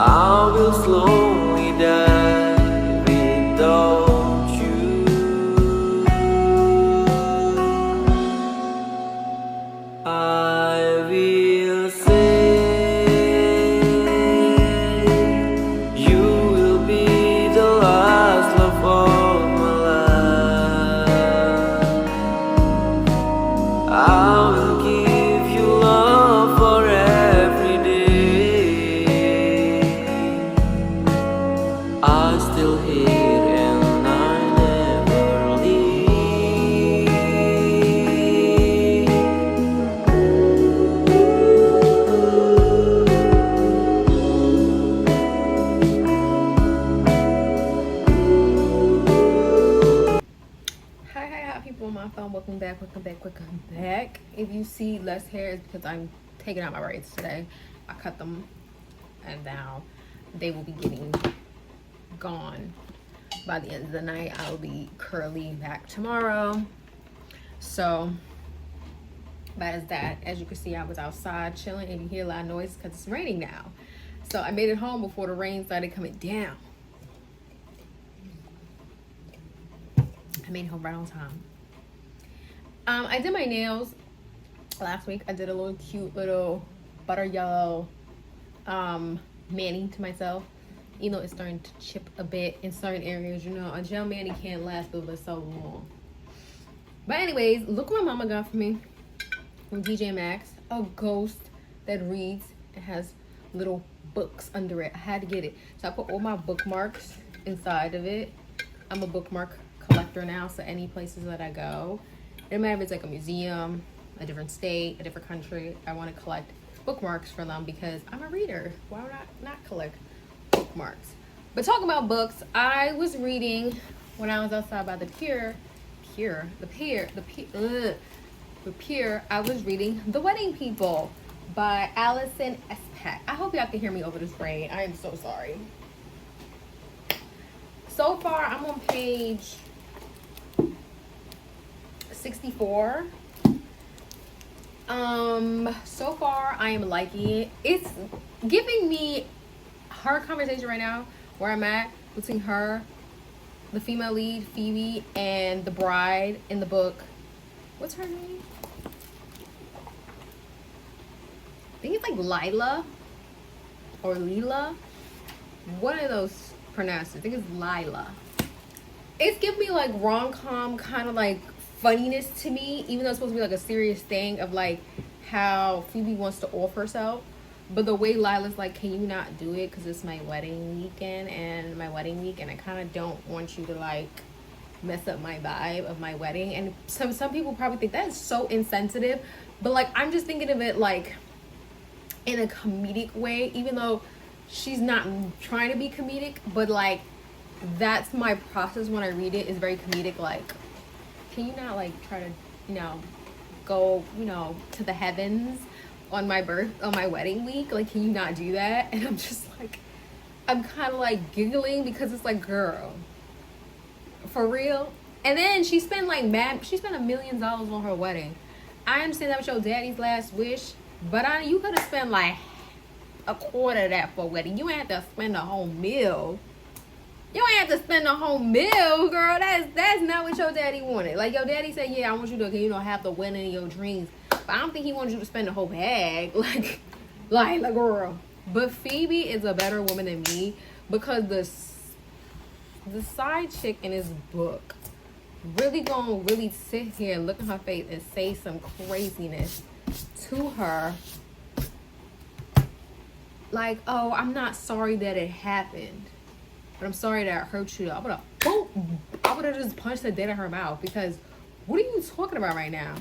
I will slowly die without you. I will say you will be the last love of my life. I will give you love for every day. I still here and I never leave. Hi people on my phone, welcome back. If you see less hair, it's because I'm taking out my braids today. I cut them and now they will be getting gone by the end of the night. I will be curly back tomorrow. So that is that. As you can see, I was outside chilling and you hear a lot of noise because it's raining now. So I made it home before the rain started coming down. I made it home right on time. I did my nails last week. I did a little cute little butter yellow mani to myself. You know, it's starting to chip a bit in certain areas. You know, a gel mani can't last but so long. But anyways, look what my mama got for me from DJ Maxx. A ghost that reads. It has little books under it. I had to get it. So I put all my bookmarks inside of it. I'm a bookmark collector now, so any places that I go, no matter if it's like a museum, a different state, a different country, I want to collect bookmarks for them because I'm a reader. Why would I not collect bookmarks? But talking about books, I was reading when I was outside by the pier. I was reading The Wedding People by Alison Espach. I hope y'all can hear me over this rain. I am so sorry. So far, I'm on page 64. So far I am liking it. It's giving me her conversation right now where I'm at between her, the female lead Phoebe, and the bride in the book. What's her name? I think it's like Lila or Lila. One of those pronounced. I think it's Lila. It's giving me like rom-com kind of like funniness to me, even though it's supposed to be like a serious thing of like how Phoebe wants to off herself, but the way Lila's like, can you not do it because it's my wedding weekend and I kind of don't want you to like mess up my vibe of my wedding. And some people probably think that is so insensitive, but like I'm just thinking of it like in a comedic way, even though she's not trying to be comedic, but like that's my process when I read it, is very comedic. Like, can you not like try to, you know, go, you know, to the heavens on my wedding week? Like, can you not do that? And I'm just like, I'm kind of like giggling because it's like, girl, for real. And then she spent $1 million on her wedding. I understand that was your daddy's last wish, but you could have spent like a quarter of that for a wedding. You ain't have to spend a whole meal. You ain't have to spend a whole meal, girl. That's not what your daddy wanted. Like, your daddy said, yeah, I want you to, you know, have the wedding of your dreams. But I don't think he wanted you to spend the whole bag. Like, girl. But Phoebe is a better woman than me because the side chick in this book really gonna really sit here and look in her face and say some craziness to her. Like, oh, I'm not sorry that it happened, but I'm sorry that I hurt you. I would have just punched her dead in her mouth, because what are you talking about right now?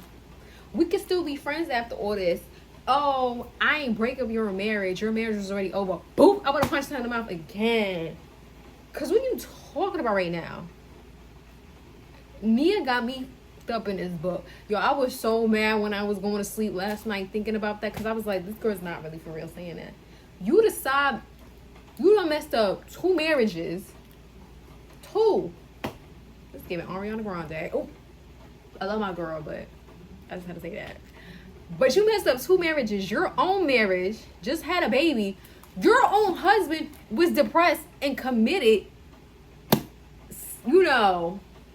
We can still be friends after all this. Oh, I ain't break up your marriage. Your marriage was already over. Boom! I would have punched her in the mouth again. Because what are you talking about right now? Mia got me up in this book. Yo, I was so mad when I was going to sleep last night thinking about that, because I was like, this girl's not really for real saying that. You decide you done messed up 2 marriages. 2. Let's give it Ariana Grande. Oh, I love my girl, but I just had to say that. But you messed up 2 marriages. Your own marriage just had a baby. Your own husband was depressed and committed,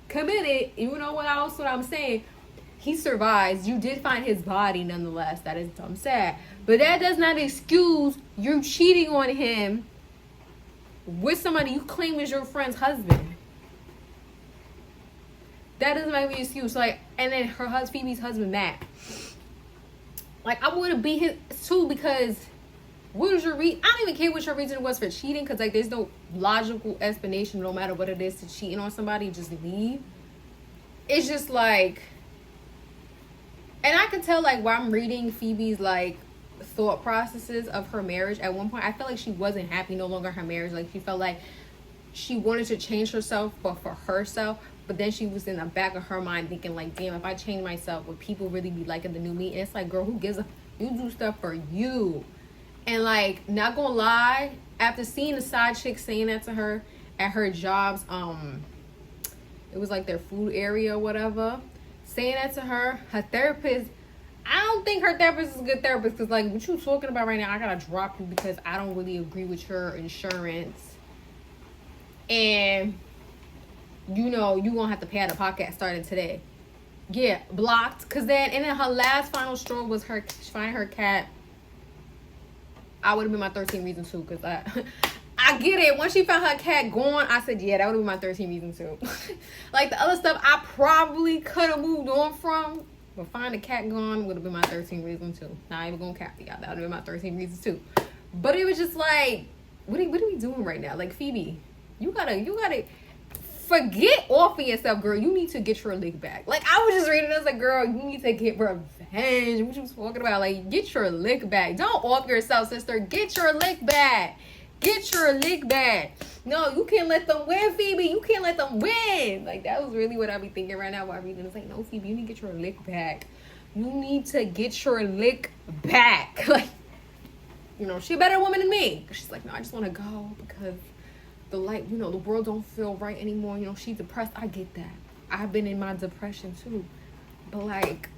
committed. You know what else? What I'm saying? He survives. You did find his body nonetheless. That is dumb sad. But that does not excuse you cheating on him with somebody you claim is your friend's husband. That doesn't make me an excuse. Like, and then Phoebe's husband, Matt. Like, I would have beat his too, because what was your reason? I don't even care what your reason was for cheating, because like there's no logical explanation no matter what it is to cheating on somebody. Just leave. It's just like, and I could tell like while I'm reading Phoebe's like thought processes of her marriage, at one point I felt like she wasn't happy no longer in her marriage. Like she felt like she wanted to change herself, but for herself. But then she was in the back of her mind thinking like, damn, if I change myself, would people really be liking the new me? And it's like, girl, who gives a, you do stuff for you. And like, not gonna lie, after seeing the side chick saying that to her at her jobs, it was like their food area or whatever, saying that to her therapist, I don't think her therapist is a good therapist, because like what you talking about right now, I gotta drop you because I don't really agree with your insurance, and you know you gonna have to pay out the podcast starting today. Yeah, blocked. Cause then, and then her last final straw was her finding her cat. I would have been my 13 reason too, because I get it. Once she found her cat gone, I said, yeah, that would have been my 13 reason too. Like the other stuff I probably could have moved on from, but find the cat gone would have been my 13 reason too. Not even gonna cap y'all. That would have been my 13 reasons too. But it was just like, what are we doing right now? Like, Phoebe, you gotta forget off of yourself, girl. You need to get your lick back. Like, I was just reading this, like, girl, you need to get revenge. What you was talking about? Like, get your lick back. Don't off yourself, sister. Get your lick back. Get your lick back. No, you can't let them win, Phoebe. You can't let them win. Like, that was really what I be thinking right now while I'm reading. It's like, no, Phoebe, you need to get your lick back. You need to get your lick back. Like, you know, she a better woman than me. She's like, no, I just want to go because the light, you know, the world don't feel right anymore. You know, she's depressed. I get that. I've been in my depression too. But like,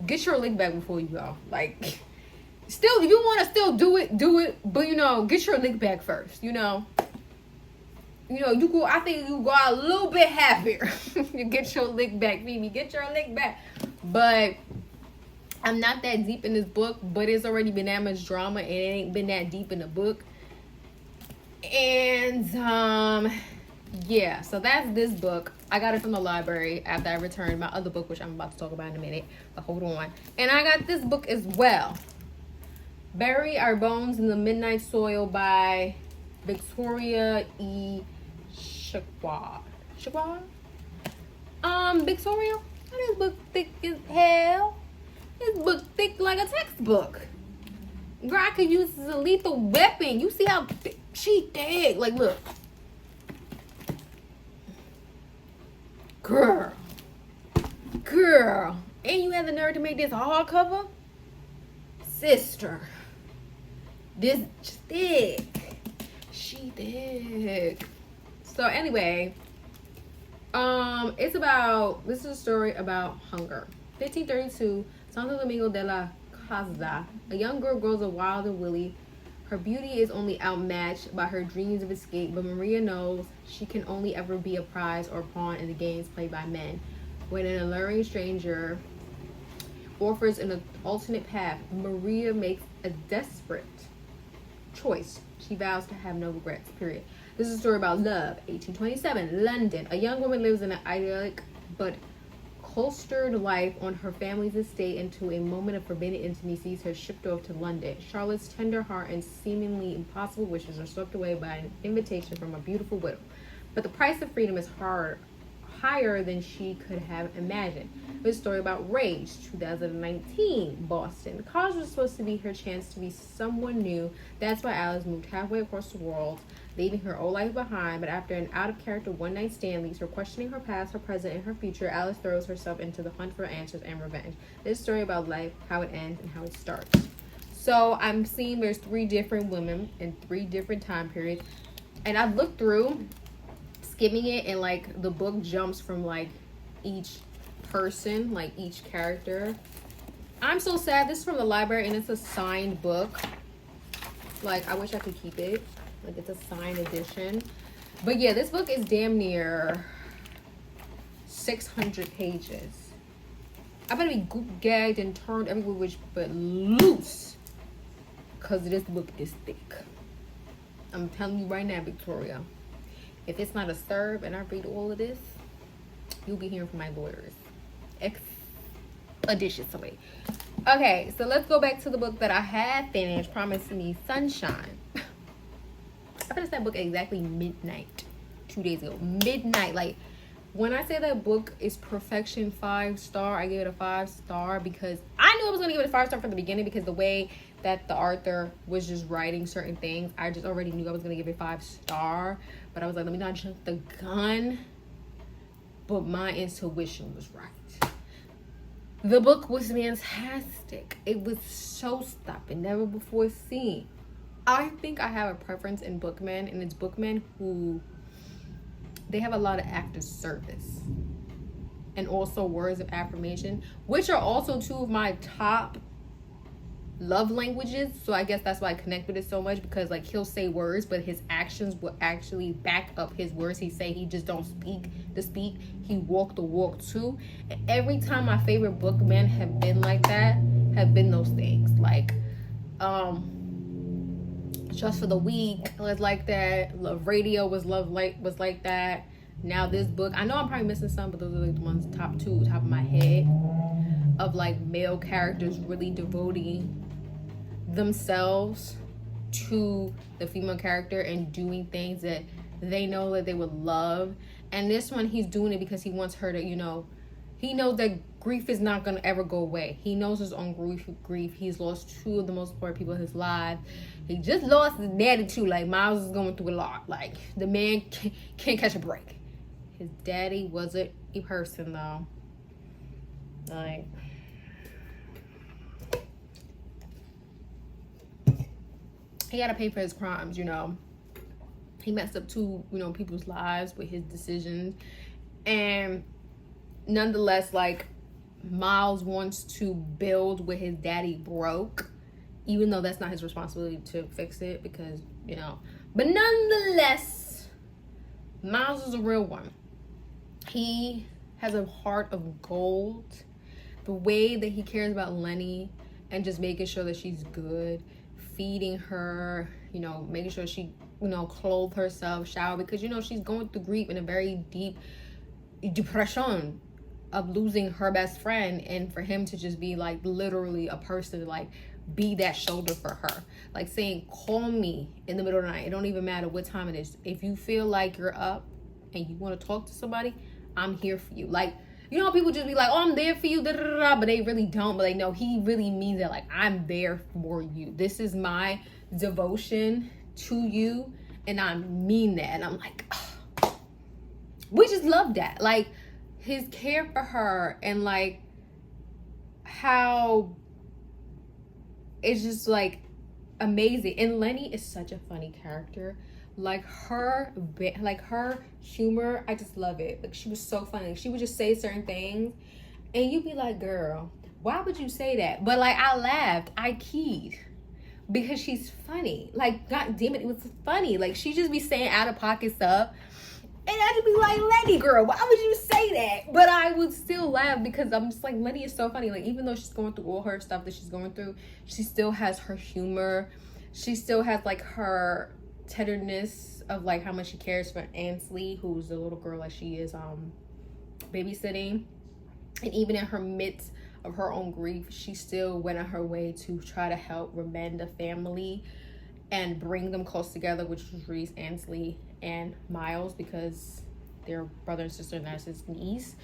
get your lick back before you go. Like, still, if you want to still do it. But you know, get your lick back first. You know, you go. I think you go out a little bit happier. You get your lick back, Phoebe. Get your lick back. But I'm not that deep in this book. But it's already been that much drama, and it ain't been that deep in the book. And yeah, so that's this book. I got it from the library after I returned my other book, which I'm about to talk about in a minute, but hold on. And I got this book as well, Bury Our Bones in the Midnight Soil by Victoria E. Shakwa. Victoria, this book thick as hell. This book thick like a textbook. Girl, I could use this as a lethal weapon. You see how thick she thick? Like, look. Girl. And you have the nerve to make this hardcover? Sister. This thick. She thick. So anyway, this is a story about hunger. 1532, Santo Domingo de la Casa. A young girl grows up wild and willy. Her beauty is only outmatched by her dreams of escape, but Maria knows she can only ever be a prize or pawn in the games played by men. When an alluring stranger offers an alternate path, Maria makes a desperate choice. She vows to have no regrets, period. This is a story about love. 1827, London. A young woman lives in an idyllic but cloistered life on her family's estate until a moment of forbidden intimacy sees her shipped off to London. Charlotte's tender heart and seemingly impossible wishes are swept away by an invitation from a beautiful widow. But the price of freedom is higher than she could have imagined. This story about Rage, 2019, Boston. College was supposed to be her chance to be someone new. That's why Alice moved halfway across the world, leaving her old life behind. But after an out-of-character one-night stand leaves her questioning her past, her present, and her future, Alice throws herself into the hunt for answers and revenge. This story about life, how it ends, and how it starts. So I'm seeing there's 3 different women in 3 different time periods. And I've looked through, skimming it, and like the book jumps from like each person, like each character. I'm so sad. This is from the library, and it's a signed book. Like, I wish I could keep it. Like, it's a signed edition. But yeah, this book is damn near 600 pages. I better be gagged and turned every which but loose, because this book is thick. I'm telling you right now, Victoria, if it's not a serve and I read all of this, you'll be hearing from my lawyers expeditiously. Okay, so let's go back to the book that I had finished, Promise Me Sunshine. I finished that book at exactly midnight 2 days ago. Midnight. Like, when I say that book is perfection 5-star, I give it a 5-star because I knew I was going to give it a 5-star from the beginning, because the way that the author was just writing certain things, I just already knew I was going to give it 5-star. But I was like, let me not jump the gun. But my intuition was right. The book was fantastic. It was so stopping, never before seen. I think I have a preference in bookmen, and it's bookmen who, they have a lot of active service and also words of affirmation, which are also 2 of my top love languages. So I guess that's why I connect with it so much, because like, he'll say words, but his actions will actually back up his words. He say he just don't speak to speak, he walk the walk too. And every time my favorite bookmen have been like that, have been those things. Like Just for the Week was like that. Love Radio was like that. Now this book, I know I'm probably missing some, but those are like the ones top 2 top of my head, of like male characters really devoting themselves to the female character and doing things that they know that they would love. And this one, he's doing it because he wants her to, you know, he knows that grief is not going to ever go away. He knows his own grief. He's lost 2 of the most important people in his life. He just lost his daddy too. Like, Miles is going through a lot. Like, the man can't catch a break. His daddy wasn't a person though. Like, he got to pay for his crimes, you know. He messed up 2, you know, people's lives with his decisions. And nonetheless, like, Miles wants to build what his daddy broke, even though that's not his responsibility to fix it, because, you know. But nonetheless, Miles is a real one. He has a heart of gold. The way that he cares about Lenny and just making sure that she's good, feeding her, you know, making sure she, you know, clothe herself, shower, because, you know, she's going through grief in a very deep depression of losing her best friend. And for him to just be like literally a person to like be that shoulder for her, like saying, call me in the middle of the night, it don't even matter what time it is, if you feel like you're up and you want to talk to somebody, I'm here for you. Like, you know, people just be like, oh, I'm there for you, da, da, da, da, but they really don't. But like, no, he really means that. Like, I'm there for you. This is my devotion to you, and I mean that. And I'm like, oh. We just love that. Like, his care for her, and like how it's just like amazing. And Lenny is such a funny character. Like her humor, I just love it. Like, she was so funny. Like, she would just say certain things and you'd be like, girl, why would you say that? But like, I laughed, I keyed, because she's funny. Like, god damn it, it was funny. Like, she just be saying out of pocket stuff, and I'd just be like, Lenny, girl, why would you say that? But I would still laugh, because I'm just like, Lenny is so funny. Like, even though she's going through all her stuff that she's going through, she still has her humor. She still has like her tenderness of like how much she cares for Ansley, who's the little girl that she is babysitting. And even in her midst of her own grief, she still went on her way to try to help mend the family and bring them close together, which was Reese, Ansley, and Miles, because they're brother and sister, and that's his niece.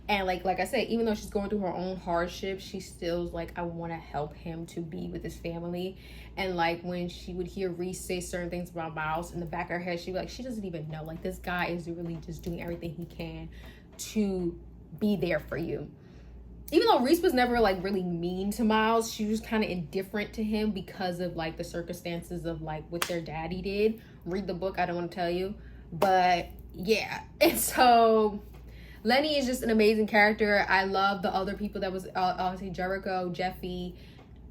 And like I said, even though she's going through her own hardship, she still's like, I want to help him to be with his family. And like, when she would hear Reese say certain things about Miles, in the back of her head, she'd be like, she doesn't even know. Like, this guy is really just doing everything he can to be there for you. Even though Reese was never like really mean to Miles, she was kind of indifferent to him because of like the circumstances of like what their daddy did. Read the book, I don't want to tell you. But yeah, and so Lenny is just an amazing character. I love the other people that was obviously Jericho, Jeffy,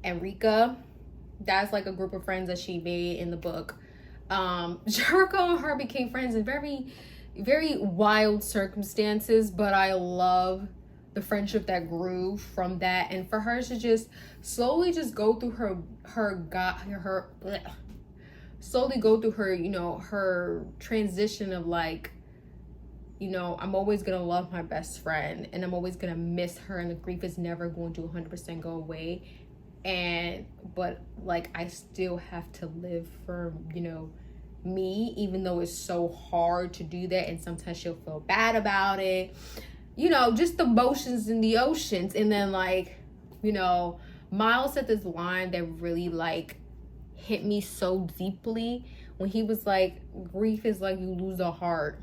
and Rika. That's like a group of friends that she made in the book. Jericho and her became friends in very, very wild circumstances, but I love the friendship that grew from that. And for her to just slowly just go through slowly go through her, you know, her transition of like, you know, I'm always gonna love my best friend and I'm always gonna miss her, and the grief is never going to 100% go away. But like, I still have to live for, you know, me, even though it's so hard to do that, and sometimes she'll feel bad about it, you know, just the motions in the oceans. And then like, you know, Miles said this line that really like hit me so deeply when he was like, grief is like you lose a heart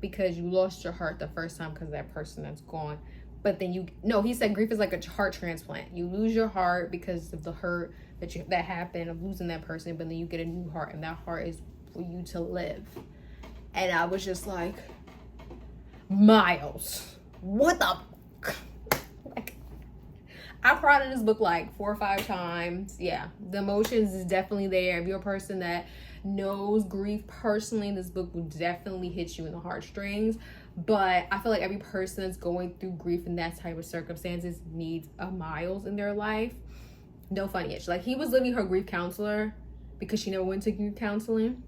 because you lost your heart the first time because that person that's gone. But then he said grief is like a heart transplant. You lose your heart because of the hurt that happened of losing that person, but then you get a new heart, and that heart is for you to live. And I was just like, Miles, what the like, I cried in this book like 4 or 5 times. Yeah, the emotions is definitely there. If you're a person that knows grief personally, this book will definitely hit you in the heartstrings. But I feel like every person that's going through grief in that type of circumstances needs a Miles in their life. No funny itch. Like, he was literally her grief counselor because she never went to grief counseling.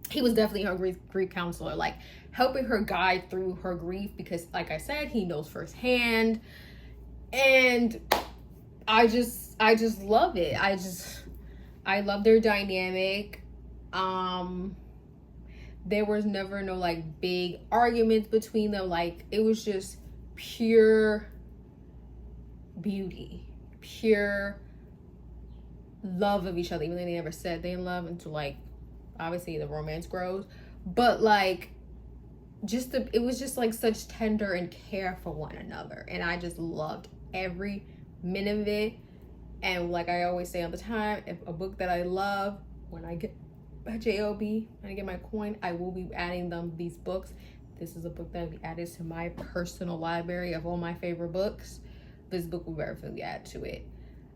He was definitely her grief counselor, like helping her guide through her grief because, like I said, he knows firsthand. And I just love it. I love their dynamic. There was never no like big arguments between them. Like, it was just pure beauty, pure love of each other, even though they never said they in love until like obviously the romance grows. But like, it was just like such tender and care for one another, and I just loved every minute of it. And like I always say all the time, if a book that I love, when I get my JOB, when I get my coin, I will be adding these books. This is a book that will be added to my personal library of all my favorite books. This book will definitely add to it.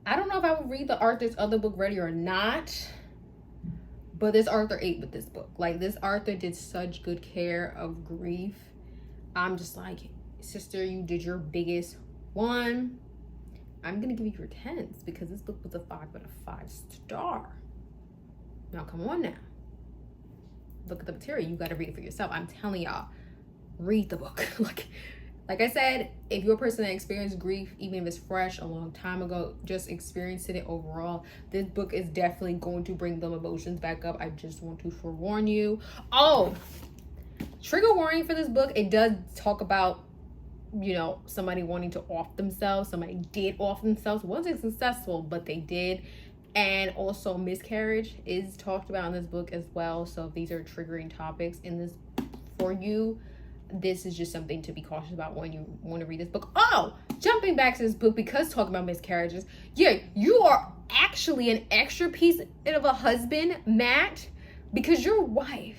I don't know if I would read the Arthur's other book Ready or not, but this Arthur ate with this book. Like, this Arthur did such good care of grief. I'm just like, sister, you did your biggest one. I'm gonna give you your 10s because this book was a 5 but a 5-star. Now, come on now. Look at the material. You got to read it for yourself. I'm telling y'all, read the book. Like I said, if you're a person that experienced grief, even if it's fresh, a long time ago, just experiencing it overall, this book is definitely going to bring them emotions back up. I just want to forewarn you. Oh, trigger warning for this book. It does talk about, you know, somebody wanting to off themselves. Somebody did off themselves. Wasn't successful, but they did. And also miscarriage is talked about in this book as well. So if these are triggering topics in this for you, this is just something to be cautious about when you want to read this book. Oh, jumping back to this book, because talking about miscarriages, yeah, you are actually an extra piece of a husband, Matt, because your wife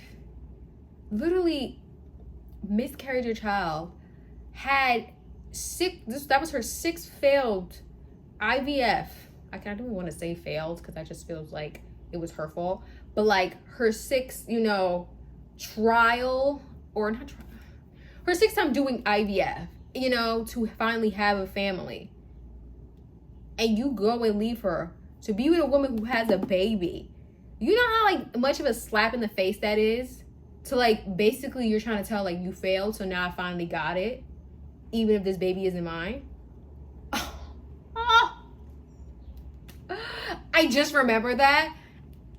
literally miscarried your child, had that was her 6th failed IVF. I don't even want to say failed because that just feels like it was her fault. But like her 6th, you know, trial, or not trial, her 6th time doing IVF, you know, to finally have a family. And you go and leave her to be with a woman who has a baby. You know how like much of a slap in the face that is? To like, basically you're trying to tell like you failed, so now I finally got it, even if this baby isn't mine. I just remember that.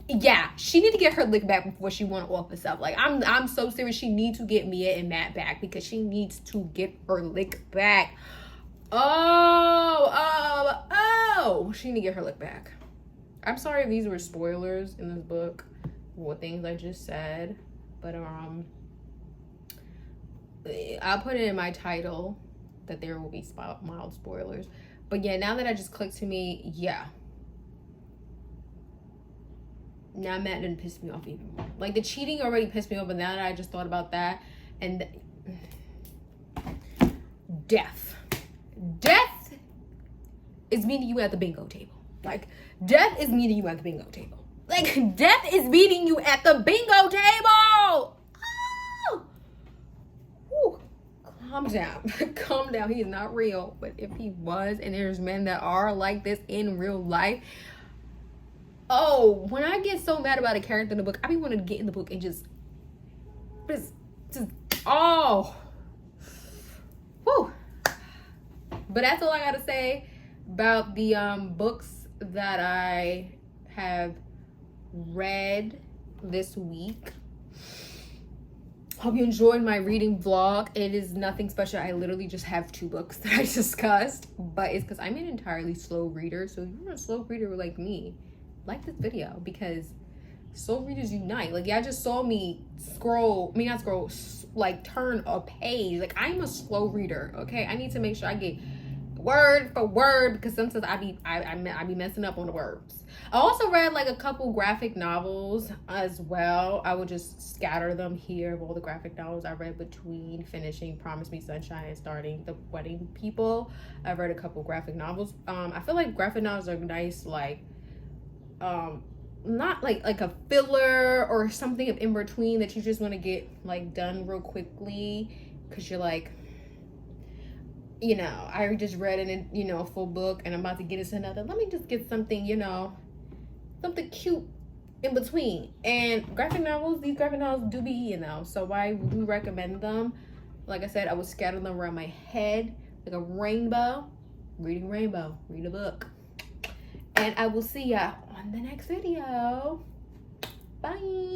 Yeah, she need to get her lick back before she want to off herself. Like, I'm so serious. She needs to get Mia and Matt back because she needs to get her lick back. She need to get her lick back. I'm sorry if these were spoilers in this book, what things I just said, but I'll put it in my title that there will be mild spoilers. But yeah, now that I just clicked to me, yeah. Now Matt didn't piss me off even more. Like, the cheating already pissed me off, but now that I just thought about that, and death is meeting you at the bingo table. Like, death is meeting you at the bingo table. Like, death is meeting you at the bingo table. Oh! Whew. Calm down. Calm down. He is not real. But if he was, and there's men that are like this in real life. Oh, when I get so mad about a character in the book, I be wanting to get in the book and just oh. Whew. But that's all I gotta say about the books that I have read this week. Hope you enjoyed my reading vlog. It is nothing special. I literally just have 2 books that I discussed, but it's because I'm an entirely slow reader. So if you're a slow reader like me, like this video, because slow readers unite. Like, y'all just saw me turn a page. Like, I'm a slow reader, okay? I need to make sure I get word for word, because sometimes I be messing up on the words. I also read like a couple graphic novels as well. I would just scatter them here of all the graphic novels I read between finishing Promise Me Sunshine and starting The Wedding People. I've read a couple graphic novels. I feel like graphic novels are nice, like not like a filler or something in between that you just want to get like done real quickly, because you're like, you know, I just read it in, a full book, and I'm about to get into another. Let me just get something, something cute in between. And these graphic novels do be, so I do recommend them. Like I said, I would scatter them around my head like a rainbow. Reading rainbow. Read a book. And I will see ya on the next video. Bye.